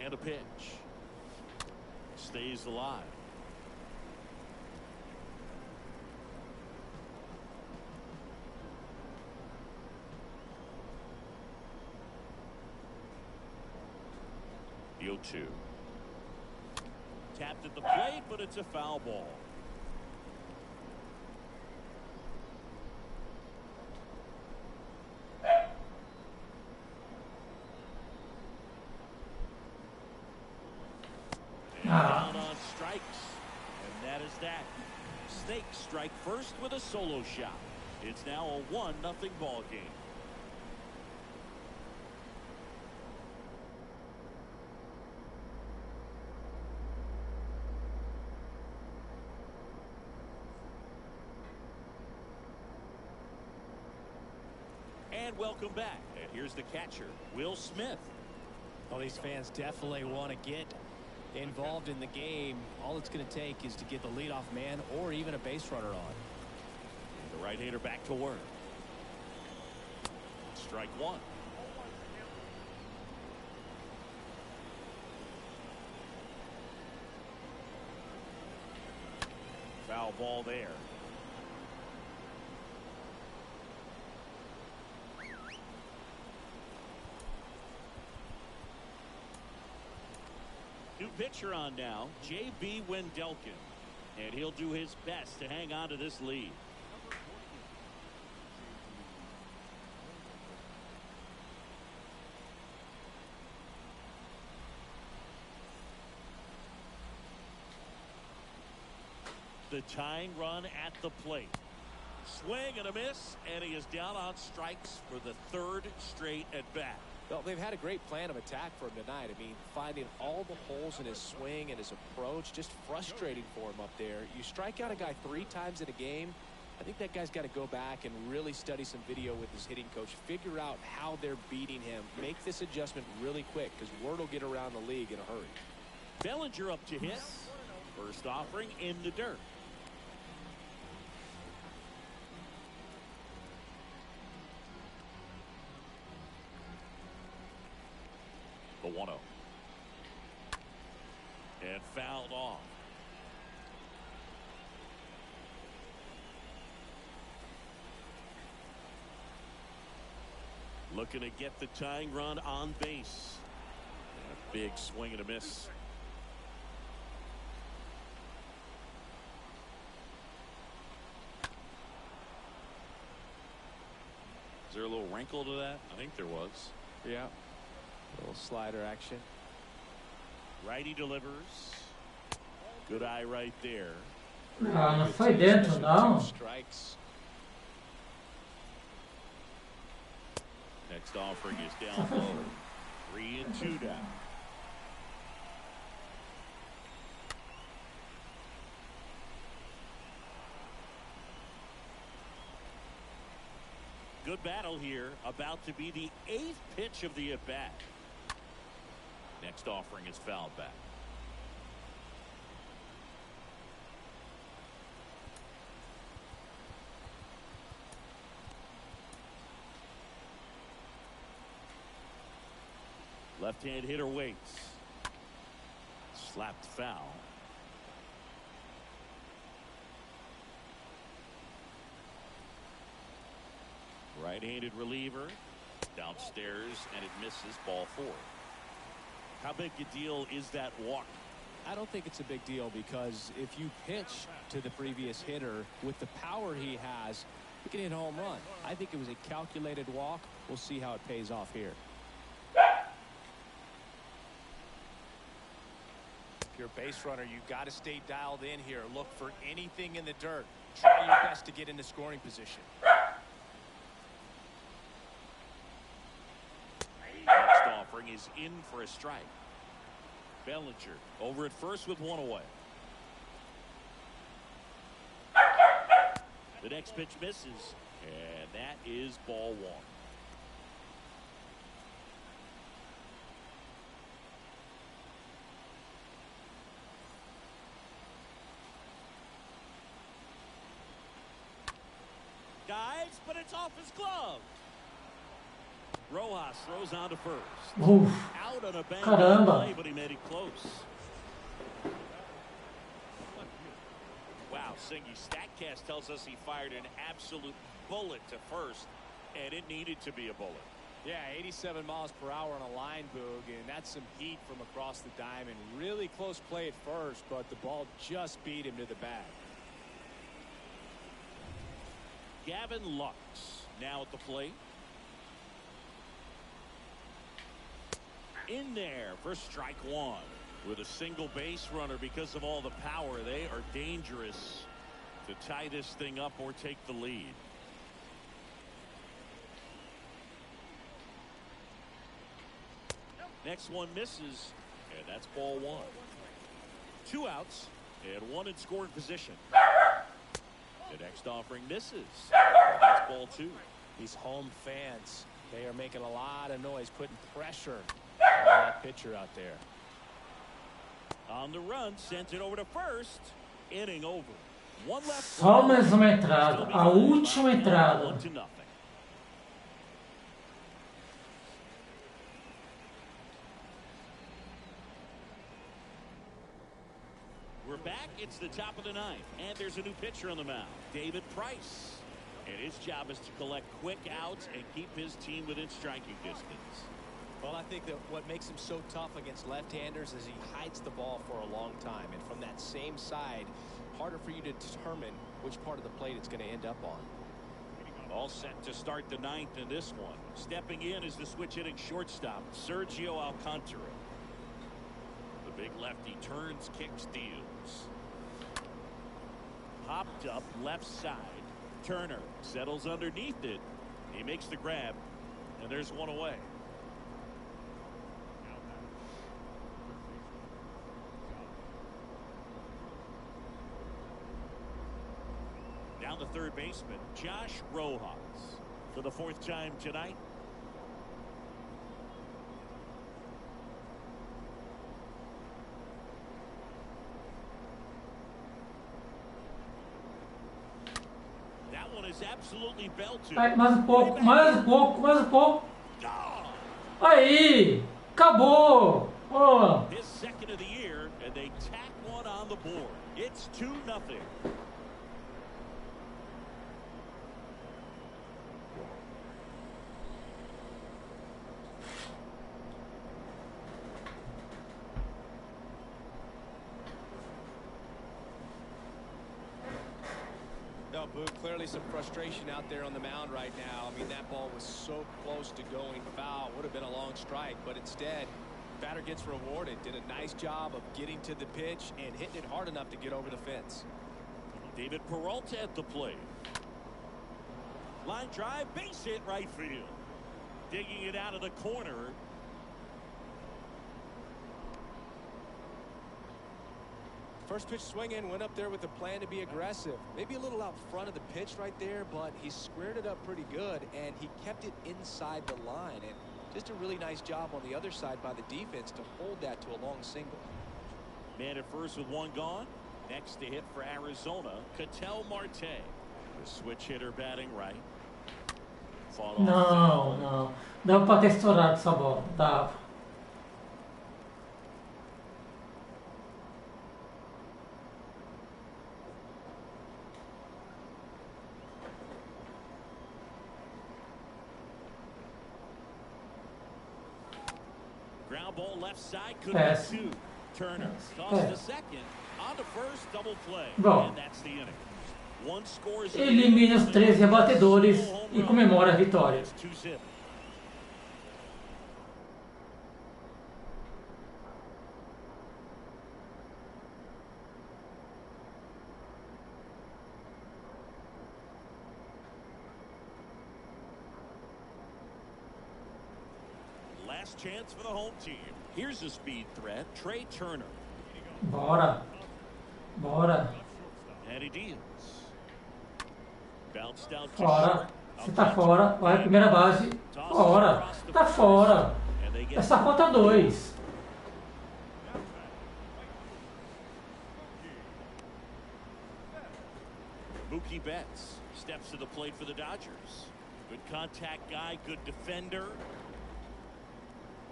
And a pitch. Stays alive. The 0-2. Tapped at the plate, but it's a foul ball. Down on strikes, and that is that. Snakes strike first with a solo shot. It's now a 1-0 ball game. And welcome back. And here's the catcher, Will Smith. Well, these fans definitely want to get involved in the game. All it's going to take is to get the leadoff man or even a base runner on. The right-hander back to work. Strike 1. Foul ball there. New pitcher on now, J.B. Wendelken. And he'll do his best to hang on to this lead. The tying run at the plate. Swing and a miss, and he is down on strikes for the 3rd straight at bat. Well, they've had a great plan of attack for him tonight. I mean, finding all the holes in his swing and his approach, just frustrating for him up there. You strike out a guy 3 times in a game, I think that guy's got to go back and really study some video with his hitting coach, figure out how they're beating him, make this adjustment really quick, because word will get around the league in a hurry. Bellinger up to hit. First offering in the dirt. 1-0. And fouled off. Looking to get the tying run on base. And a big swing and a miss. Is there a little wrinkle to that? I think there was. Yeah. A little slider action. Righty delivers. Good eye right there. Ah, não foi dentro, não. Strikes. Next offering is down low. 3-2 down. Good battle here. About to be the 8th pitch of the at-bat. Next offering is fouled back. Left-hand hitter waits. Slapped foul. Right-handed reliever. Downstairs, and it misses. Ball 4. How big a deal is that walk? I don't think it's a big deal because if you pitch to the previous hitter with the power he has, you can hit a home run. I think it was a calculated walk. We'll see how it pays off here. If you're a base runner, you've got to stay dialed in here. Look for anything in the dirt. Try your best to get into scoring position. Next offering is in for a strike. Bellinger over at first with 1 away. The next pitch misses, and that is ball 1. Dives, but it's off his glove. Rojas throws on to first. Uf, Out on a bang caramba. play, but he made it close. Wow, Singy, StatCast tells us he fired an absolute bullet to first, and it needed to be a bullet. Yeah, 87 miles per hour on a line, Boog, and that's some heat from across the diamond. Really close play at first, but the ball just beat him to the bag. Gavin Lux now at the plate. In there for strike 1 with a single base runner. Because of all the power, they are dangerous to tie this thing up or take the lead. Next one misses, and that's ball 1. 2 outs and 1 in scoring position. The next offering misses. That's ball 2. These home fans, they are making a lot of noise, putting pressure on that pitcher out there. On the run, sends it over to first. Inning over. 1 left. Só mais uma entrada. A última entrada. 1-0. We're back. It's the top of the 9th, and there's a new pitcher on the mound, David Price. And his job is to collect quick outs and keep his team within striking distance. Well, I think that what makes him so tough against left-handers is he hides the ball for a long time. And from that same side, harder for you to determine which part of the plate it's going to end up on. All set to start the 9th in this one. Stepping in is the switch-hitting shortstop, Sergio Alcantara. The big lefty turns, kicks, deals. Popped up left side. Turner settles underneath it. He makes the grab, and there's 1 away. Down the third baseman, Josh Rojas, for the 4th time tonight. That one is absolutely belted. Mais um pouco, mais um pouco, mais um pouco. Oh! Aí! Acabou! Oh. His second of the year, and they tack one on the board. It's 2-0. No, Boo, clearly some frustration out there on the mound right now. I mean, that ball was so close to going foul. Would have been a long strike, but instead, batter gets rewarded. Did a nice job of getting to the pitch and hitting it hard enough to get over the fence. David Peralta at the plate. Line drive, base hit right field. Digging it out of the corner. First pitch swinging, went up there with a plan to be aggressive. Maybe a little out front of the pitch right there, but he squared it up pretty good, and he kept it inside the line. And just a really nice job on the other side by the defense to hold that to a long single. Man at first with one gone. Next to hit for Arizona, Ketel Marte. The switch hitter batting right. Não, não. Dava pra ter estourado essa bola. Dava. Ground ball left side, could Pass. be two. Turner tossed Pass. to second, on to first, double play. Bom. And that's the inning. One scores. Elimina os 13 rebatedores e comemora a vitória. It's 2-0. Last chance for the home team. Here's a speed threat, Trey Turner. Bora. Bora. And he deals. Bounced out to Fora. short. Se tá fora, vai primeira base. Fora. Tá fora. And they get Essa conta 2. Mookie Betts steps to the plate for the Dodgers. Good contact guy, good defender.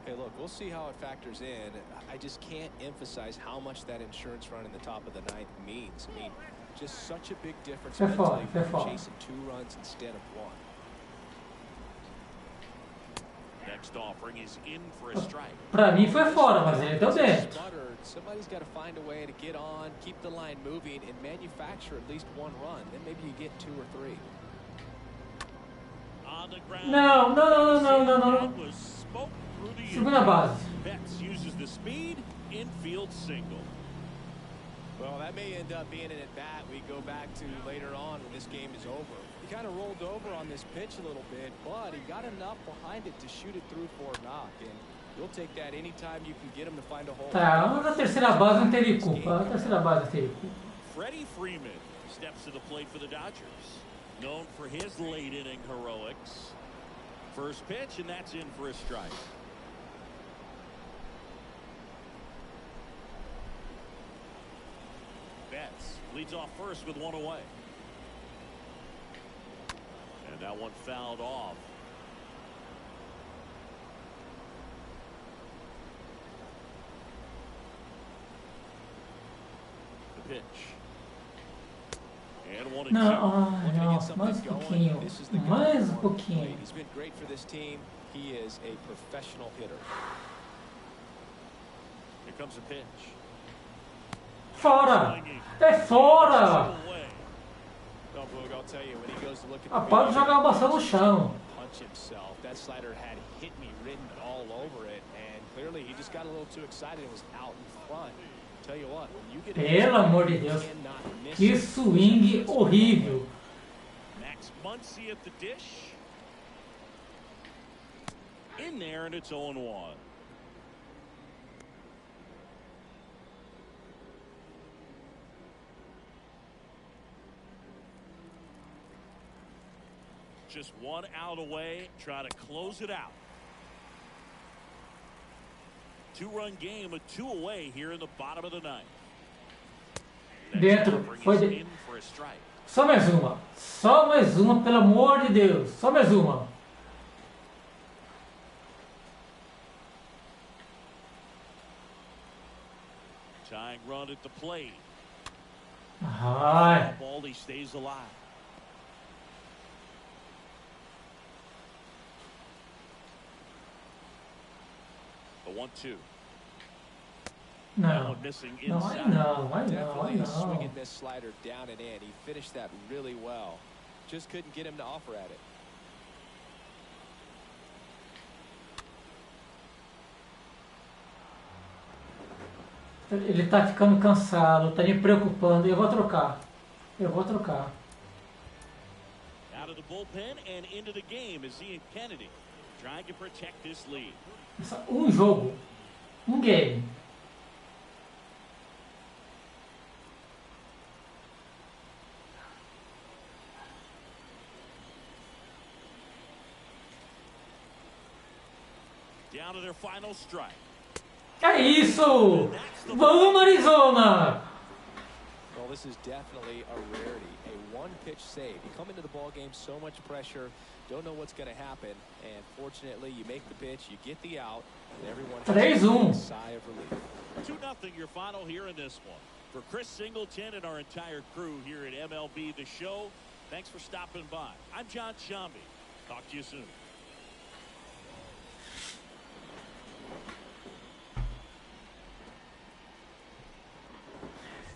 Hey, look, we'll see how it factors in. I just can't emphasize how much that insurance run in the top of the ninth means. I mean, just such a big difference Foi fora, mentally foi when fora. you're chasing 2 runs instead of 1. Next offering is in for a strike. Pra mim foi fora, mas ele deu dentro. Sputtered. Somebody's got to find a way to get on, keep the line moving, and manufacture at least 1 run. Then maybe you get 2 or 3. On the ground. Não, não, não, não, não, That não. was smoked through the Segunda base. Betts uses the speed, infield single. Well, that may end up being an at-bat we go back to later on when this game is over. He kind of rolled over on this pitch a little bit, but he got enough behind it to shoot it through for a knock. And you'll take that anytime you can get him to find a hole. Tá, na terceira base não teve culpa. Na terceira base não teve culpa. Freddie Freeman steps to the plate for the Dodgers. Known for his late inning heroics. First pitch, and that's in for a strike. Betts leads off first with 1 away. And that one fouled off. The pitch. And 1-2. Não, Looking to não, get something mais um going. pouquinho. This is the guy Mais we um want to pouquinho. play. He's been great for this team. He is a professional hitter. Here comes a pitch. Fora! É fora! No, Boog, I'll tell you, when he goes to look at the Rapaz, video, jogar a bola no chão. punch himself. That slider had hit me written all over it, and clearly he just got a little too excited and was out in front. Tell you what, when you get Pelo amor de Deus. cannot miss Que it. swing horrível. Max Muncy at the dish. In there, and it's 0-1. Just 1 out away, try to close it out. 2-run game with 2 away here in the bottom of the ninth. Dentro. Offering Foi is de... in for a strike. Só mais uma. Só mais uma, pelo amor de Deus. Só mais uma. tying run at the plate. Ai. Ball, he stays alive. The 1-2. That Não. one missing Não, inside. aí não, aí não, Definitely aí a swing não. and miss slider down and in. He finished that really well. Just couldn't get him to offer at it. Ele tá ficando cansado, tá me preocupando. Eu vou trocar. Eu vou trocar. Out of the bullpen and into the game is Ian Kennedy, trying to protect this lead. Um jogo. Um game. Down to their final strike. É isso! Vamos, Arizona! Well, this is definitely a rarity. A one-pitch save. You come into the ball game so much pressure, don't know what's going to happen, and fortunately, you make the pitch, you get the out, and everyone has a sigh of relief. 2-0 your final here in this one. For Chris Singleton and our entire crew here at MLB The Show, thanks for stopping by. I'm John Shambi. Talk to you soon.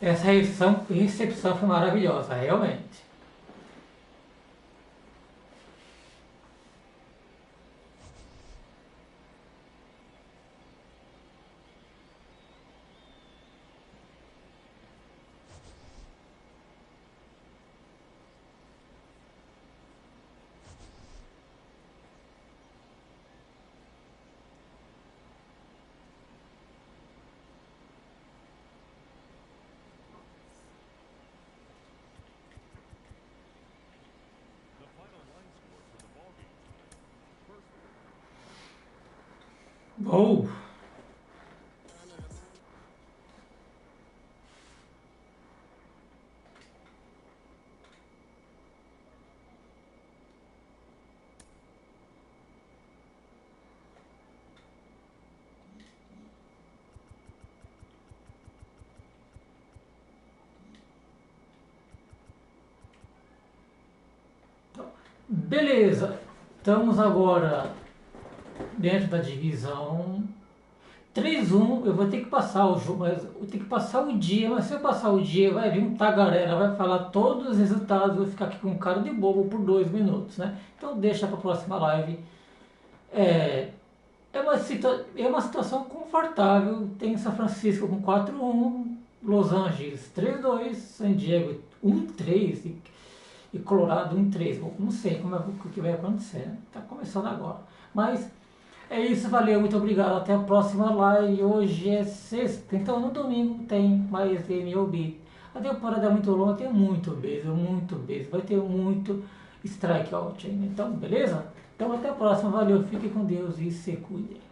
Essa recepção foi maravilhosa, realmente. The final line score for the ball game tonight. First, Gol! Beleza, estamos agora dentro da divisão 3-1. Eu vou ter que passar o jogo, mas eu tenho que passar o dia. Mas se eu passar o dia, vai vir um tagarela, vai falar todos os resultados. Eu vou ficar aqui com um cara de bobo por 2 minutos, né? Então deixa para a próxima live. É uma situação confortável. Tem São Francisco com 4-1, Los Angeles 3-2, San Diego 1-3 e Colorado 1-3. Bom, não sei o que vai acontecer, né? Tá começando agora. Mas é isso, valeu, muito obrigado. Até a próxima live. Hoje é sexta, então no domingo tem mais MLB. A temporada é muito longa, tem muito beijo. Vai ter muito strikeout ainda. Então, beleza? Então até a próxima, valeu, fique com Deus e se cuide.